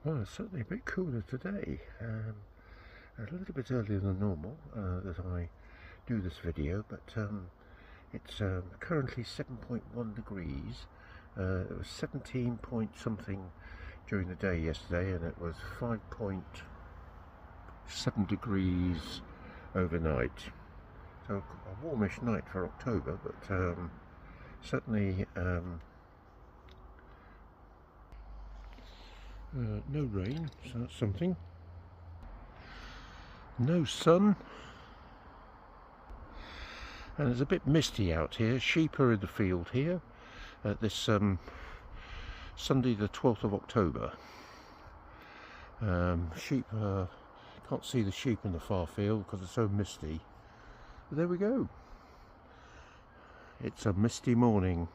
Well, it's certainly a bit cooler today, a little bit earlier than normal that I do this video, but it's currently 7.1 degrees. It was 17 point something during the day yesterday, and it was 5.7 degrees overnight. So a warmish night for October, but certainly no rain, so that's something. No sun, and it's a bit misty out here. Sheep are in the field here at this Sunday the 12th of October. Sheep, can't see the sheep in the far field because it's so misty. But there we go. It's a misty morning.